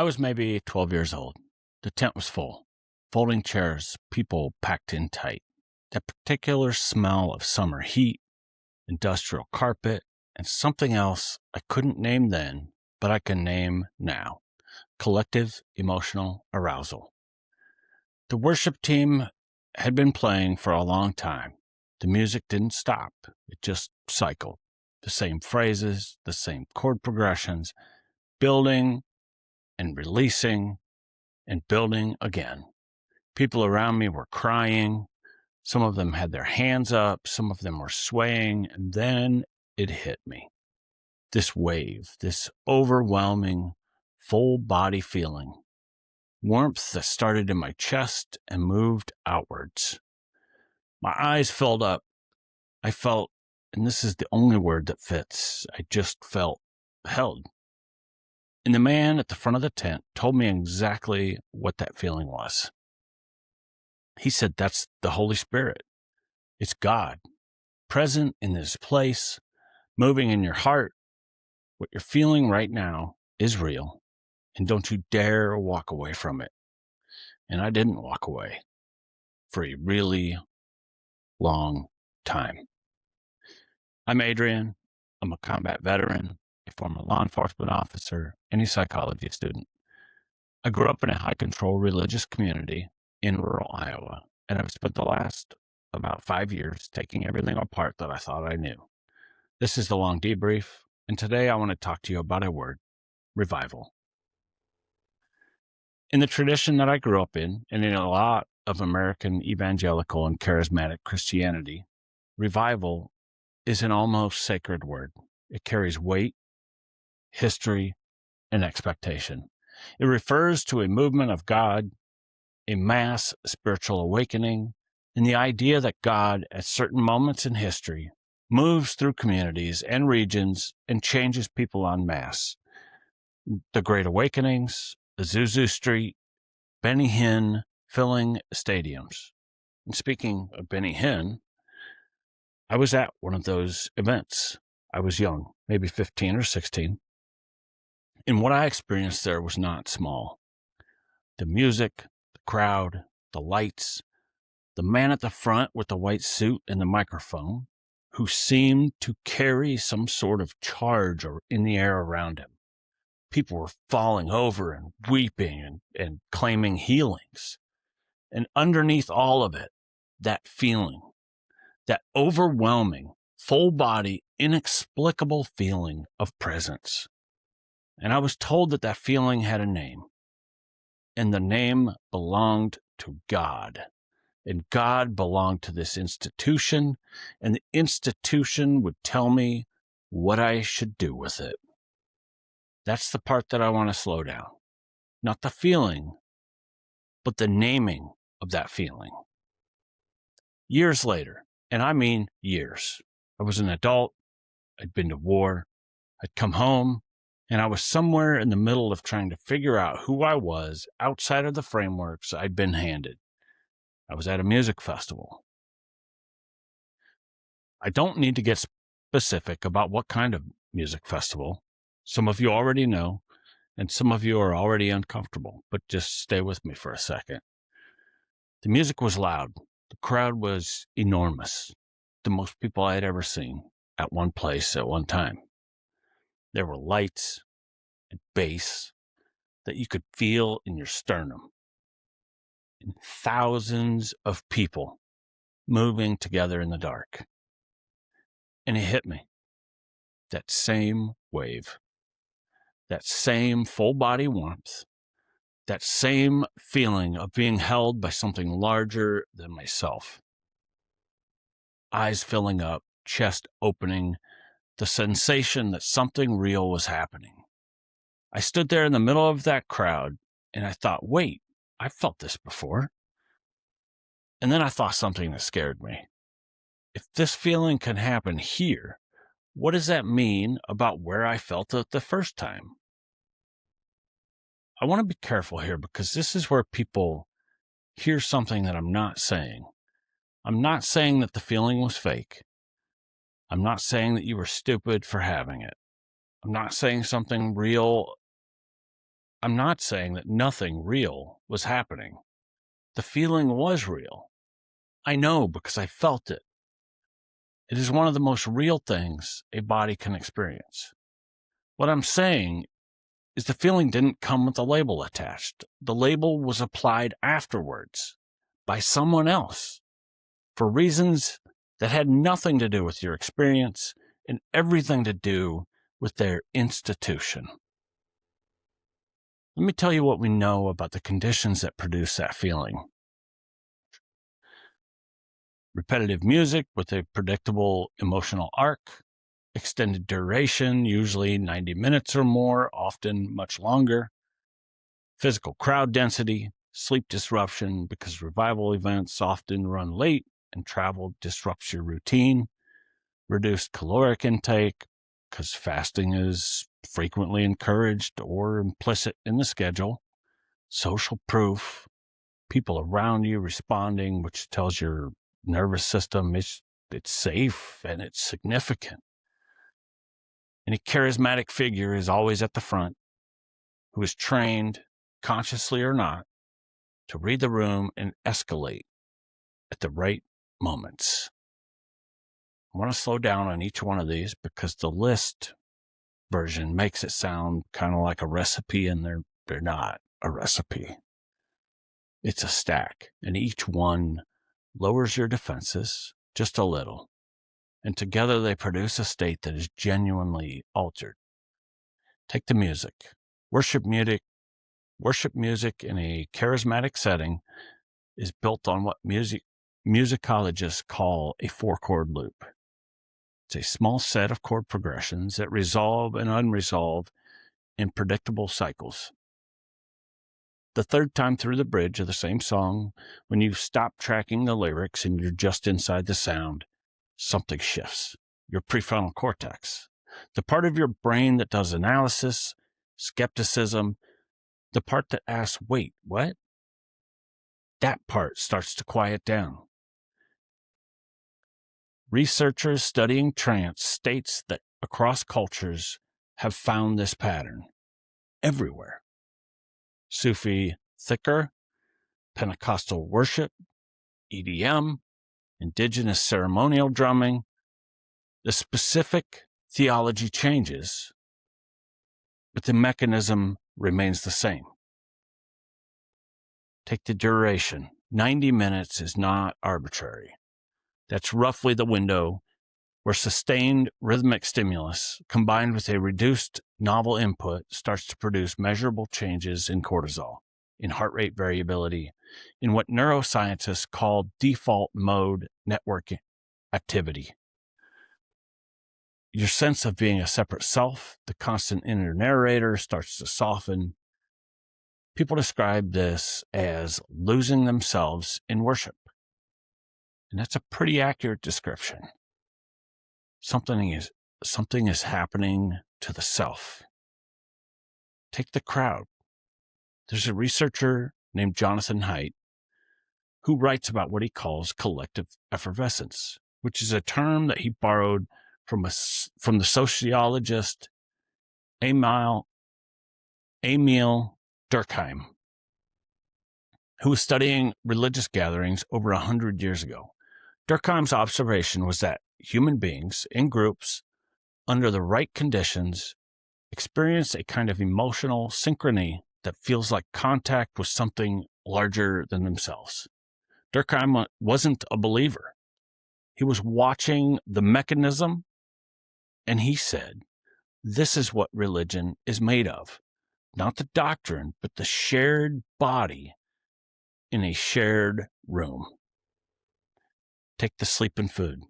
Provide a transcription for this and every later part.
I was maybe 12 years old. The tent was full. Folding chairs, people packed in tight. That particular smell of summer heat, industrial carpet, and something else I couldn't name then, but I can name now. Collective emotional arousal. The worship team had been playing for a long time. The music didn't stop. It just cycled. The same phrases, the same chord progressions, building and releasing and building again. People around me were crying. Some of them had their hands up. Some of them were swaying. And then it hit me. This wave, this overwhelming, full body feeling. Warmth that started in my chest and moved outwards. My eyes filled up. I felt, and this is the only word that fits, I just felt held. And the man at the front of the tent told me exactly what that feeling was. He said, that's the Holy Spirit. It's God, present in this place, moving in your heart. What you're feeling right now is real, and don't you dare walk away from it. And I didn't walk away for a really long time. I'm Adrian. I'm a combat veteran, a former law enforcement officer, and a psychology student. I grew up in a high-control religious community in rural Iowa, and I've spent the last about 5 years taking everything apart that I thought I knew. This is the Long Debrief, and today I want to talk to you about a word, revival. In the tradition that I grew up in, and in a lot of American evangelical and charismatic Christianity, revival is an almost sacred word. It carries weight, history, and expectation. It refers to a movement of God, a mass spiritual awakening, and the idea that God, at certain moments in history, moves through communities and regions and changes people en masse. The Great Awakenings, Azusa Street, Benny Hinn filling stadiums. And speaking of Benny Hinn, I was at one of those events. I was young, maybe 15 or 16. And what I experienced there was not small. The music, the crowd, the lights, the man at the front with the white suit and the microphone, who seemed to carry some sort of charge in the air around him. People were falling over and weeping and claiming healings. And underneath all of it, that feeling, that overwhelming, full body, inexplicable feeling of presence. And I was told that that feeling had a name. And the name belonged to God. And God belonged to this institution. And the institution would tell me what I should do with it. That's the part that I want to slow down. Not the feeling, but the naming of that feeling. Years later, and I mean years, I was an adult, I'd been to war, I'd come home, and I was somewhere in the middle of trying to figure out who I was outside of the frameworks I'd been handed. I was at a music festival. I don't need to get specific about what kind of music festival. Some of you already know, and some of you are already uncomfortable, but just stay with me for a second. The music was loud. The crowd was enormous. The most people I had ever seen at one place at one time. There were lights and bass that you could feel in your sternum. And thousands of people moving together in the dark. And it hit me. That same wave. That same full body warmth. That same feeling of being held by something larger than myself. Eyes filling up, chest opening, the sensation that something real was happening. I stood there in the middle of that crowd, and I thought, wait, I've felt this before. And then I thought something that scared me. If this feeling can happen here, what does that mean about where I felt it the first time? I want to be careful here because this is where people hear something that I'm not saying. I'm not saying that the feeling was fake. I'm not saying that you were stupid for having it. I'm not saying something real I'm not saying that nothing real was happening. The feeling was real. I know because I felt it. It is one of the most real things a body can experience. What I'm saying is the feeling didn't come with a label attached. The label was applied afterwards by someone else for reasons that had nothing to do with your experience and everything to do with their institution. Let me tell you what we know about the conditions that produce that feeling. Repetitive music with a predictable emotional arc, extended duration, usually 90 minutes or more, often much longer, physical crowd density, sleep disruption because revival events often run late and travel disrupts your routine, reduced caloric intake because fasting is frequently encouraged or implicit in the schedule, social proof, people around you responding, which tells your nervous system it's safe and it's significant. And a charismatic figure is always at the front who is trained, consciously or not, to read the room and escalate at the right moments. I want to slow down on each one of these because the list version makes it sound kind of like a recipe, and they're not a recipe. It's a stack, and each one lowers your defenses just a little, and together they produce a state that is genuinely altered. Take the music. Worship music in a charismatic setting is built on what musicologists call a 4-chord loop. It's a small set of chord progressions that resolve and unresolve in predictable cycles. The third time through the bridge of the same song, when you stop tracking the lyrics and you're just inside the sound, something shifts. Your prefrontal cortex, the part of your brain that does analysis, skepticism, the part that asks, wait, what? That part starts to quiet down. Researchers studying trance states that across cultures have found this pattern everywhere. Sufi thicker, Pentecostal worship, EDM, indigenous ceremonial drumming. The specific theology changes, but the mechanism remains the same. Take the duration. 90 minutes is not arbitrary. That's roughly the window where sustained rhythmic stimulus combined with a reduced novel input starts to produce measurable changes in cortisol, in heart rate variability, in what neuroscientists call default mode network activity. Your sense of being a separate self, the constant inner narrator, starts to soften. People describe this as losing themselves in worship. And that's a pretty accurate description. Something is happening to the self. Take the crowd. There's a researcher named Jonathan Haidt who writes about what he calls collective effervescence, which is a term that he borrowed from the sociologist Emil Durkheim, who was studying religious gatherings over 100 years ago. Durkheim's observation was that human beings in groups, under the right conditions, experience a kind of emotional synchrony that feels like contact with something larger than themselves. Durkheim wasn't a believer. He was watching the mechanism, and he said, this is what religion is made of. Not the doctrine, but the shared body in a shared room. Take the sleep and food.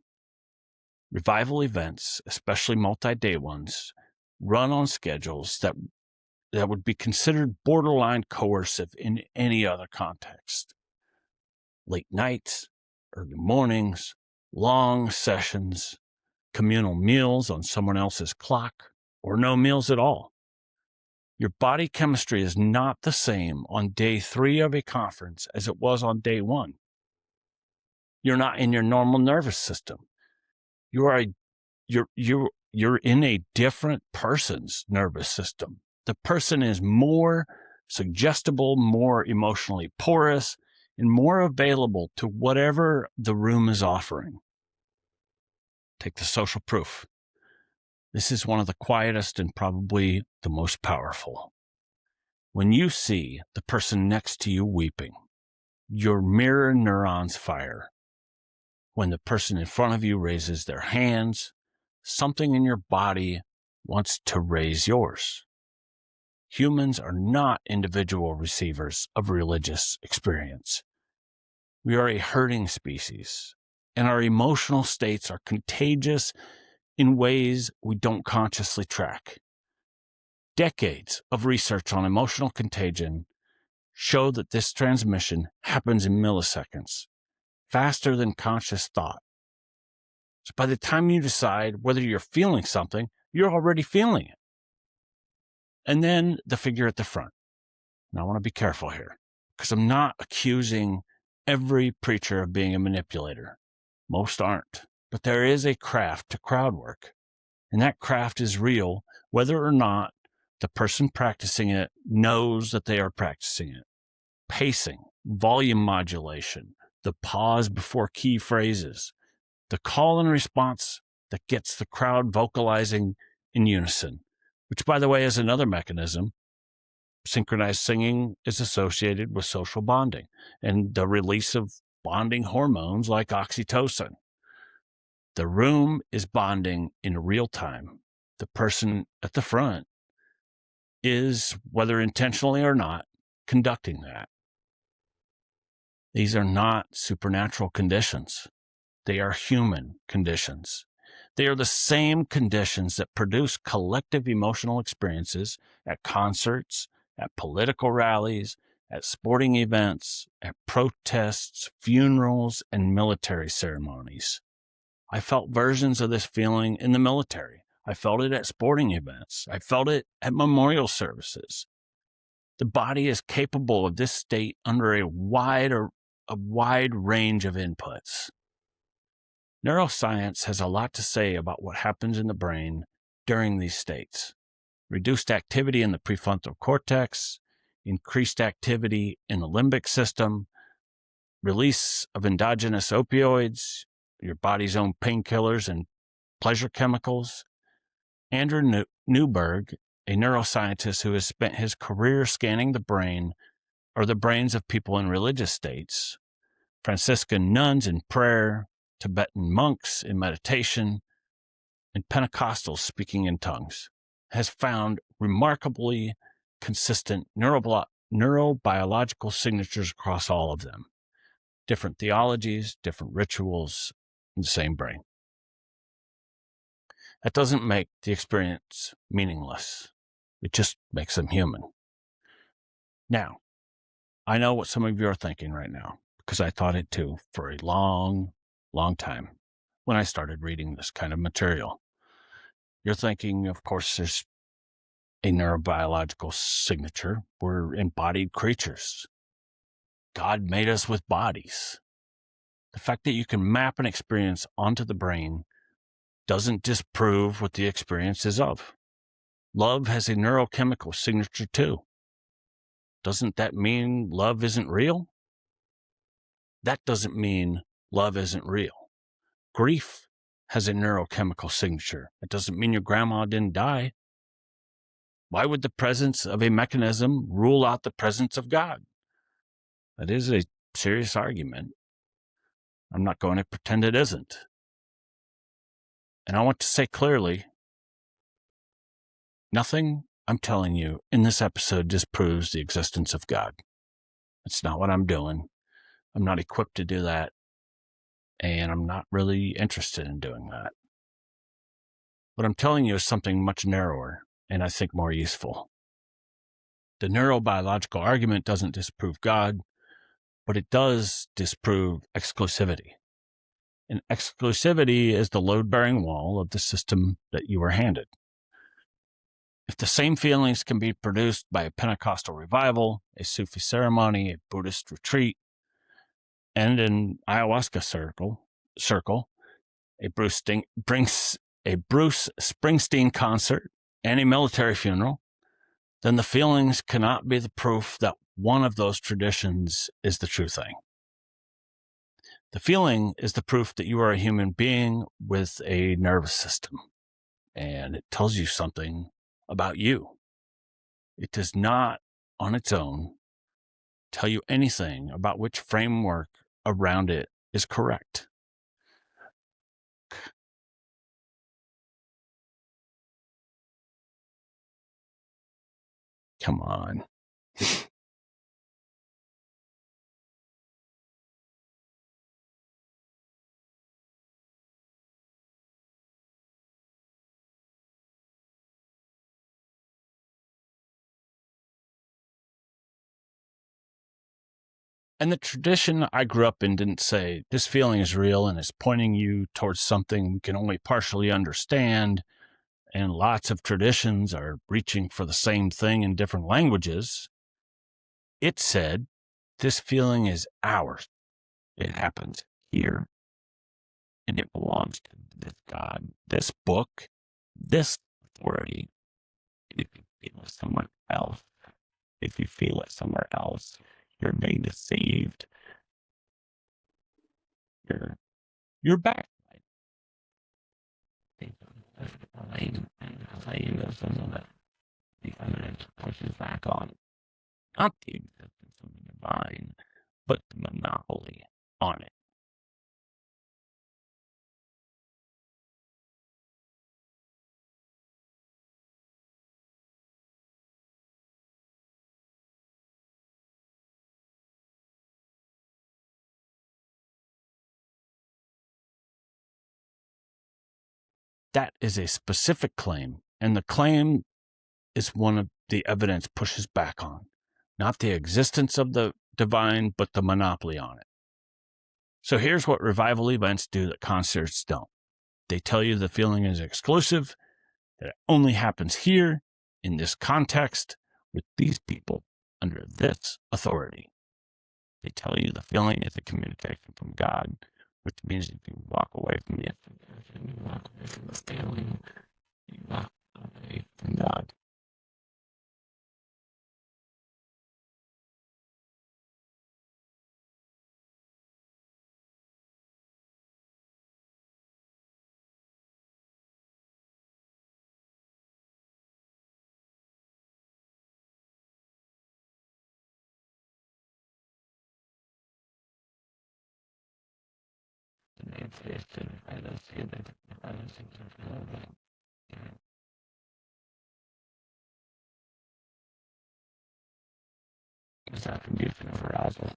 Revival events, especially multi-day ones, run on schedules that would be considered borderline coercive in any other context. Late nights, early mornings, long sessions, communal meals on someone else's clock, or no meals at all. Your body chemistry is not the same on day 3 of a conference as it was on day 1. You're not in your normal nervous system. You're in a different person's nervous system. The person is more suggestible, more emotionally porous, and more available to whatever the room is offering. Take the social proof. This is one of the quietest and probably the most powerful. When you see the person next to you weeping, your mirror neurons fire. When the person in front of you raises their hands, something in your body wants to raise yours. Humans are not individual receivers of religious experience. We are a herding species, and our emotional states are contagious in ways we don't consciously track. Decades of research on emotional contagion show that this transmission happens in milliseconds, faster than conscious thought. So by the time you decide whether you're feeling something, you're already feeling it. And then the figure at the front. Now I want to be careful here, because I'm not accusing every preacher of being a manipulator. Most aren't. But there is a craft to crowd work. And that craft is real, whether or not the person practicing it knows that they are practicing it. Pacing, volume modulation, the pause before key phrases, the call and response that gets the crowd vocalizing in unison, which, by the way, is another mechanism. Synchronized singing is associated with social bonding and the release of bonding hormones like oxytocin. The room is bonding in real time. The person at the front is, whether intentionally or not, conducting that. These are not supernatural conditions. They are human conditions. They are the same conditions that produce collective emotional experiences at concerts, at political rallies, at sporting events, at protests, funerals, and military ceremonies. I felt versions of this feeling in the military. I felt it at sporting events. I felt it at memorial services. The body is capable of this state under a wide range of inputs. Neuroscience has a lot to say about what happens in the brain during these states. Reduced activity in the prefrontal cortex, increased activity in the limbic system, release of endogenous opioids, your body's own painkillers and pleasure chemicals. Andrew Newberg, a neuroscientist who has spent his career scanning the brain or the brains of people in religious states, Franciscan nuns in prayer, Tibetan monks in meditation, and Pentecostals speaking in tongues, has found remarkably consistent neurobiological signatures across all of them. Different theologies, different rituals, in the same brain. That doesn't make the experience meaningless. It just makes them human. Now, I know what some of you are thinking right now, because I thought it too for a long, long time when I started reading this kind of material. You're thinking, of course, there's a neurobiological signature. We're embodied creatures. God made us with bodies. The fact that you can map an experience onto the brain doesn't disprove what the experience is of. Love has a neurochemical signature too. Doesn't that mean love isn't real? That doesn't mean love isn't real. Grief has a neurochemical signature. It doesn't mean your grandma didn't die. Why would the presence of a mechanism rule out the presence of God? That is a serious argument. I'm not going to pretend it isn't. And I want to say clearly, nothing I'm telling you in this episode disproves the existence of God. It's not what I'm doing. I'm not equipped to do that. And I'm not really interested in doing that. What I'm telling you is something much narrower and I think more useful. The neurobiological argument doesn't disprove God, but it does disprove exclusivity. And exclusivity is the load-bearing wall of the system that you were handed. If the same feelings can be produced by a Pentecostal revival, a Sufi ceremony, a Buddhist retreat, and an ayahuasca circle, a Bruce Springsteen concert, and a military funeral, then the feelings cannot be the proof that one of those traditions is the true thing. The feeling is the proof that you are a human being with a nervous system, and it tells you something about you. It does not, on its own, tell you anything about which framework around it is correct. Come on. And the tradition I grew up in didn't say, this feeling is real and it's pointing you towards something we can only partially understand. And lots of traditions are reaching for the same thing in different languages. It said, this feeling is ours. It happens here. And it belongs to this God, this book, this authority. And if you feel it somewhere else, you're being deceived. You're back. The evidence pushes back on not the existence of the divine, but the monopoly on it. That is a specific claim, and the claim is one of the evidence pushes back on, not the existence of the divine, but the monopoly on it. So here's what revival events do that concerts don't. They tell you the feeling is exclusive, that it only happens here, in this context, with these people, under this authority. They tell you the feeling is a communication from God, which means if you walk away from the information, you walk away from the feeling, you walk away from God. This attribution of arousal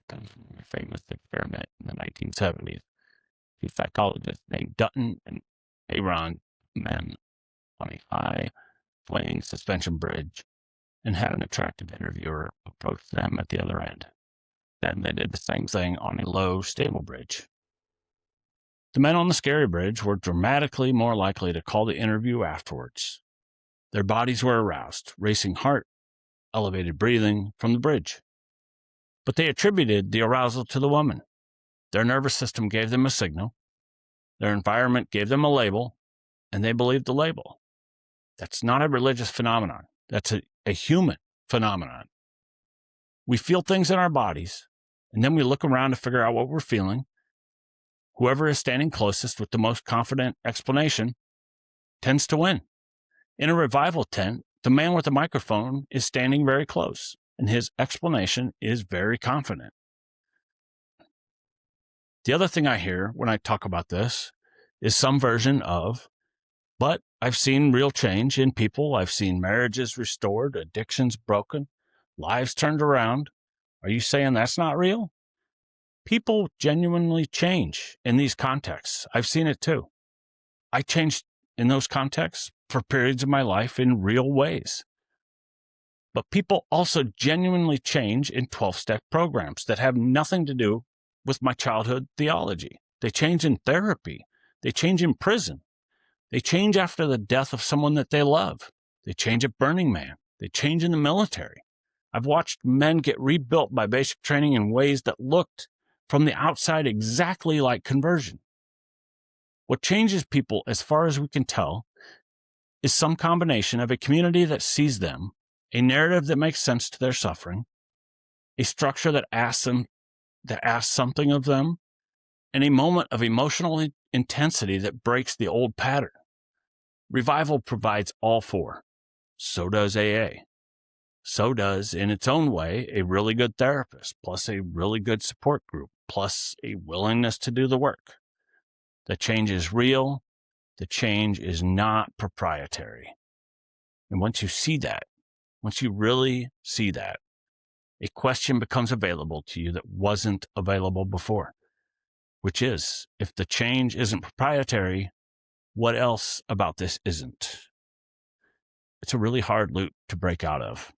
comes from a famous experiment in the 1970s. Two psychologists named Dutton and Aaron men on a high swaying suspension bridge and had an attractive interviewer approach them at the other end. Then they did the same thing on a low, stable bridge. The men on the scary bridge were dramatically more likely to call the interview afterwards. Their bodies were aroused, racing heart, elevated breathing from the bridge. But they attributed the arousal to the woman. Their nervous system gave them a signal. Their environment gave them a label, and they believed the label. That's not a religious phenomenon. That's a human phenomenon. We feel things in our bodies, and then we look around to figure out what we're feeling. Whoever is standing closest with the most confident explanation tends to win. In a revival tent, the man with the microphone is standing very close, and his explanation is very confident. The other thing I hear when I talk about this is some version of, but I've seen real change in people. I've seen marriages restored, addictions broken, lives turned around. Are you saying that's not real? People genuinely change in these contexts. I've seen it too. I changed in those contexts for periods of my life in real ways. But people also genuinely change in 12-step programs that have nothing to do with my childhood theology. They change in therapy. They change in prison. They change after the death of someone that they love. They change at Burning Man. They change in the military. I've watched men get rebuilt by basic training in ways that looked from the outside exactly like conversion. What changes people, as far as we can tell, is some combination of a community that sees them a narrative that makes sense to their suffering, a structure that asks something of them, and a moment of emotional intensity that breaks the old pattern. Revival provides all four. So does AA. So does, in its own way, a really good therapist, plus a really good support group, plus a willingness to do the work. The change is real. The change is not proprietary. And once you see that, once you really see that, a question becomes available to you that wasn't available before, which is, if the change isn't proprietary, what else about this isn't? It's a really hard loop to break out of,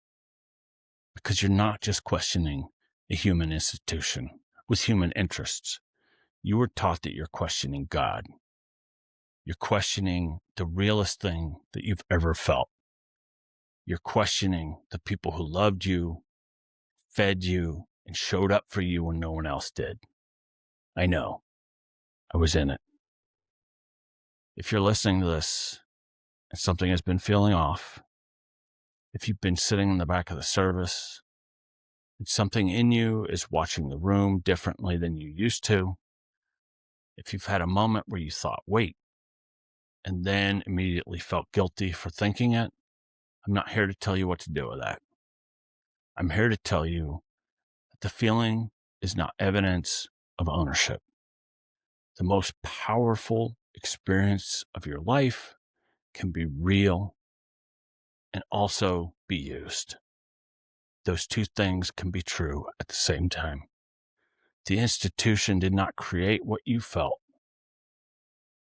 because you're not just questioning a human institution with human interests. You were taught that you're questioning God. You're questioning the realest thing that you've ever felt. You're questioning the people who loved you, fed you, and showed up for you when no one else did. I know. I was in it. If you're listening to this and something has been feeling off, if you've been sitting in the back of the service and something in you is watching the room differently than you used to, if you've had a moment where you thought, wait, and then immediately felt guilty for thinking it, I'm not here to tell you what to do with that. I'm here to tell you that the feeling is not evidence of ownership. The most powerful experience of your life can be real and also be used. Those two things can be true at the same time. The institution did not create what you felt.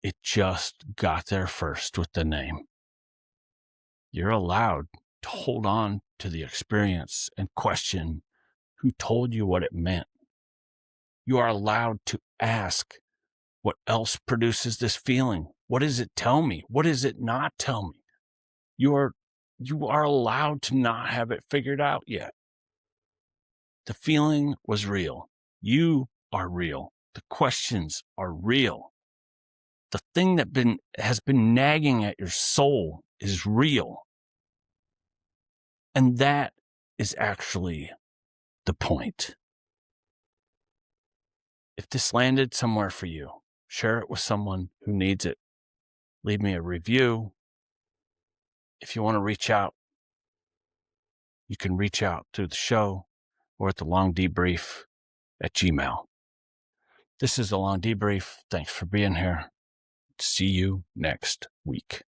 It just got there first with the name. You're allowed to hold on to the experience and question who told you what it meant. You are allowed to ask, what else produces this feeling? What does it tell me? What does it not tell me? You are allowed to not have it figured out yet. The feeling was real. You are real. The questions are real. The thing that has been nagging at your soul is real. And that is actually the point. If this landed somewhere for you, share it with someone who needs it. Leave me a review. If you want to reach out, you can reach out through the show or at the Long Debrief at Gmail. This is the Long Debrief. Thanks for being here. See you next week.